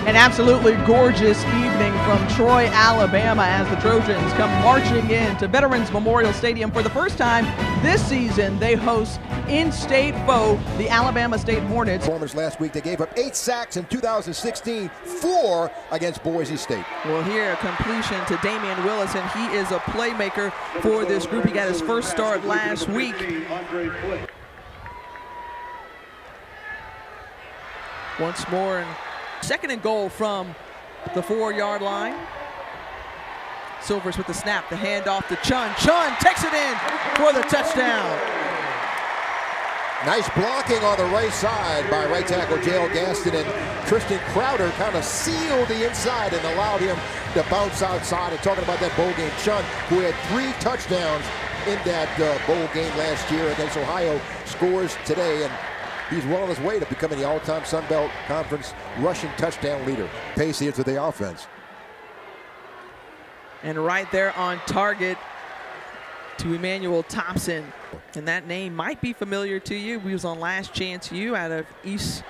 An absolutely gorgeous evening from Troy, Alabama, as the Trojans come marching in to Veterans Memorial Stadium for the first time this season. They host in-state foe, the Alabama State Hornets. Performance last week, they gave up 8 sacks in 2016, 4 against Boise State. Well, here a completion to Damian Willis, and he is a playmaker for this group. He got his first start last week. Once more, and second and goal from the 4-yard line. Silvers with the snap, the handoff to Chun. Chun takes it in for the touchdown. Nice blocking on the right side by right tackle Jale Gaston, and Tristan Crowder kind of sealed the inside and allowed him to bounce outside. And talking about that bowl game, Chun, who had 3 touchdowns in that bowl game last year against Ohio, scores today, and he's well on his way to becoming the all-time Sun Belt Conference rushing touchdown leader. Pacey into the offense. And right there on target to Emmanuel Thompson. And that name might be familiar to you. He was on Last Chance U out of East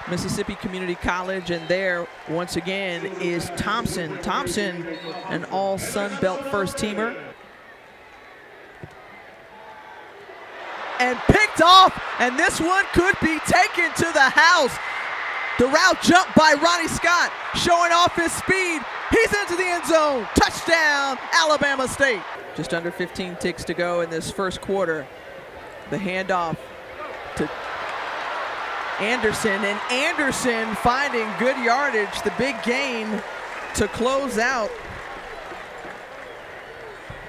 Mississippi Community College. And there, once again, is Thompson. Thompson, an all-Sun Belt first-teamer. And picked off, and this one could be taken to the house. The route jump by Ronnie Scott, showing off his speed. He's into the end zone. Touchdown, Alabama State. Just under 15 ticks to go in this first quarter. The handoff to Anderson, and Anderson finding good yardage, the big gain to close out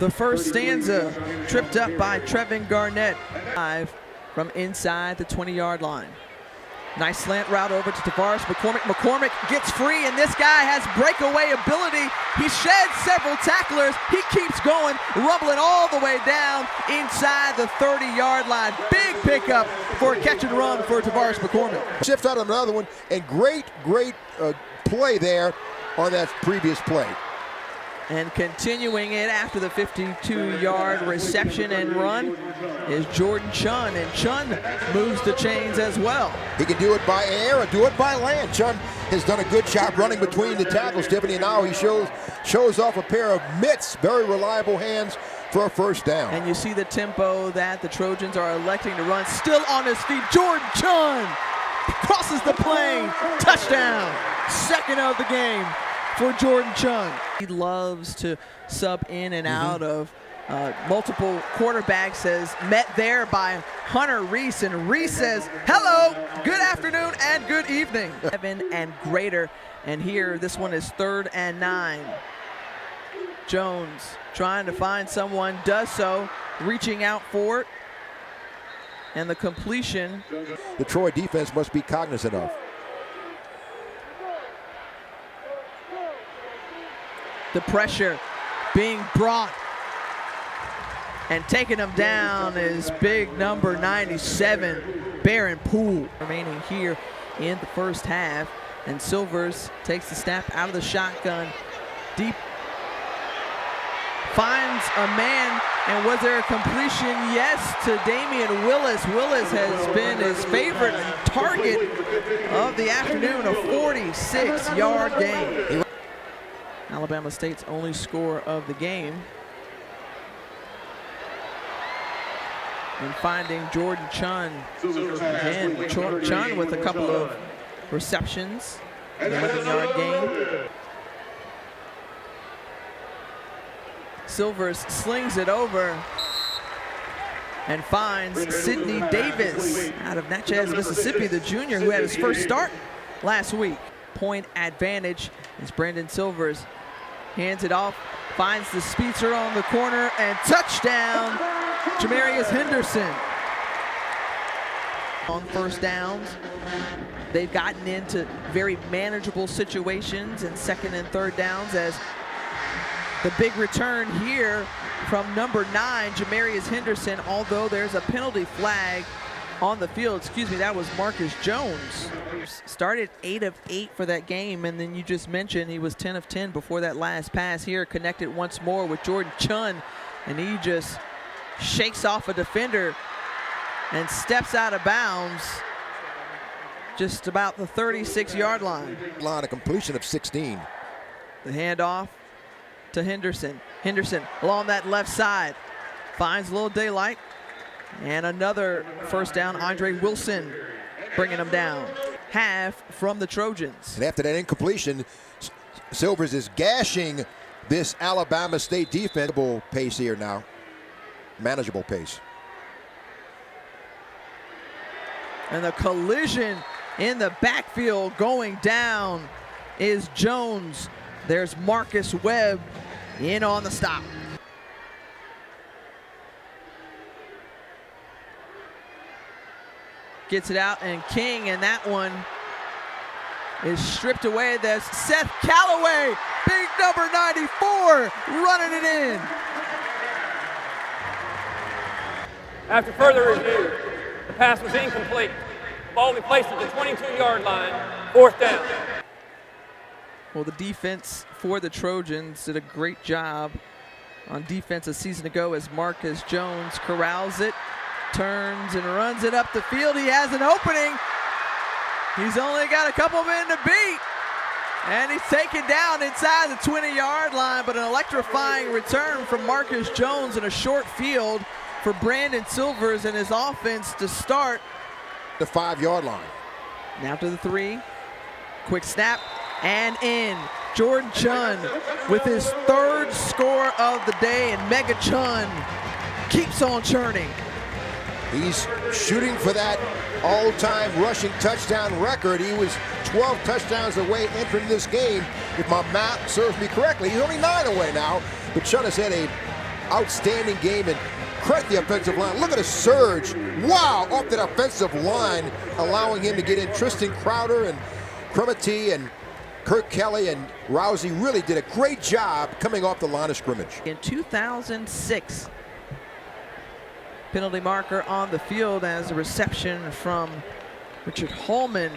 the first stanza, tripped up by Trevin Garnett. From inside the 20-yard line. Nice slant route over to Tavares McCormick. McCormick gets free, and this guy has breakaway ability. He sheds several tacklers. He keeps going, rumbling all the way down inside the 30-yard line. Big pickup for a catch and run for Tavares McCormick. Shift out another one, and great play there on that previous play. And continuing it after the 52-yard reception and run is Jordan Chun, and Chun moves the chains as well. He can do it by air or do it by land. Chun has done a good job running between the tackles, Tiffany, and now he shows off a pair of mitts, very reliable hands for a first down. And you see the tempo that the Trojans are electing to run. Still on his feet, Jordan Chun crosses the plane, touchdown, second of the game for Jordan Chun. He loves to sub in and out of multiple quarterbacks, as met there by Hunter Reese, and Reese says, hello, good afternoon, and good evening. 7 and greater, and here this one is 3rd and 9. Jones trying to find someone, does so, reaching out for it, and the completion. The Troy defense must be cognizant of. The pressure being brought, and taking him down is big number 97, Baron Poole. Remaining here in the first half, and Silvers takes the snap out of the shotgun. Deep, finds a man, and was there a completion? Yes, to Damian Willis. Willis has been his favorite target of the afternoon, a 46-yard gain. Alabama State's only score of the game. And finding Jordan Chun. And Chun with a couple of receptions. 11-yard gain. Silvers slings it over and finds Sidney Davis out of Natchez, Mississippi, the junior who had his first start last week. Point advantage as Brandon Silvers hands it off, finds the speedster on the corner, and touchdown, Jamarius Henderson. On first downs, they've gotten into very manageable situations in 2nd and 3rd downs, as the big return here from number 9, Jamarius Henderson, although there's a penalty flag on the field. Excuse me, that was Marcus Jones. Started 8 of 8 for that game, and then you just mentioned he was 10 of 10 before that last pass. Here connected once more with Jordan Chun, and he just shakes off a defender and steps out of bounds just about the 36-yard line. Line, a completion of 16. The handoff to Henderson. Henderson along that left side finds a little daylight. And another first down, Andre Wilson bringing him down. Half from the Trojans. And after that incompletion, Silvers is gashing this Alabama State defense. Pace here now. Manageable pace. And the collision in the backfield going down is Jones. There's Marcus Webb in on the stop. Gets it out, and King, and that one is stripped away. There's Seth Callaway, big number 94, running it in. After further review, the pass was incomplete. Ball will be placed at the 22-yard line, fourth down. Well, the defense for the Trojans did a great job on defense a season ago as Marcus Jones corrals it, turns and runs it up the field. He has an opening. He's only got a couple men to beat. And he's taken down inside the 20-yard line, but an electrifying return from Marcus Jones in a short field for Brandon Silvers and his offense to start. The 5-yard line. Now to the 3. Quick snap and in. Jordan Chun with his 3rd score of the day, and Mega Chun keeps on churning. He's shooting for that all-time rushing touchdown record. He was 12 touchdowns away entering this game. If my math serves me correctly, he's only 9 away now. But Chun has had an outstanding game, and credit the offensive line. Look at a surge. Wow, off that offensive line, allowing him to get in. Tristan Crowder and Cremati and Kirk Kelly and Rousey really did a great job coming off the line of scrimmage. In 2006, penalty marker on the field as a reception from Richard Holman.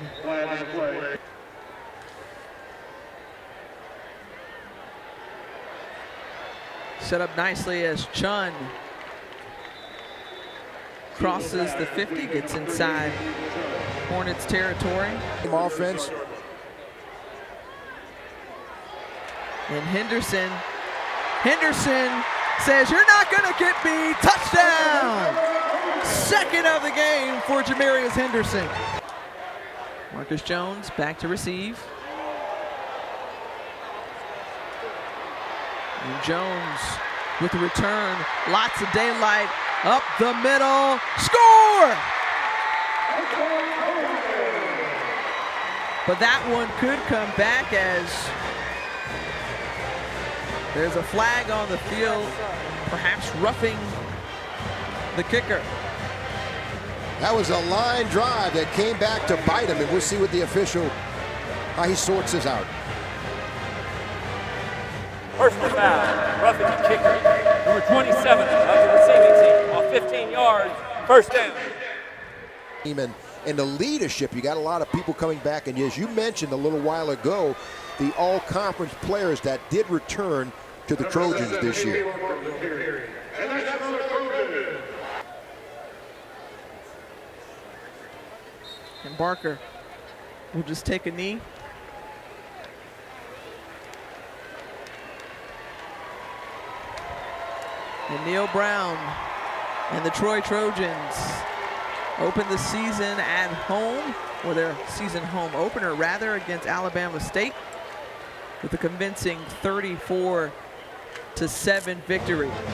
Set up nicely as Chun crosses the 50, gets inside Hornets territory. Offense. And Henderson says, "You're not gonna get me." Touchdown! 2nd of the game for Jamarius Henderson. Marcus Jones back to receive. And Jones with the return, lots of daylight, up the middle, score! But that one could come back as there's a flag on the field, perhaps roughing the kicker. That was a line drive that came back to bite him, and we'll see what the official, how he sorts this out. Personal foul, roughing the kicker, number 27 of the receiving team, off 15 yards, first down. And the leadership, you got a lot of people coming back, and as you mentioned a little while ago, the all-conference players that did return to the Trojans this year. And Barker will just take a knee. And Neil Brown and the Troy Trojans open the season at home, or their season home opener rather, against Alabama State with a convincing 34-7 victory.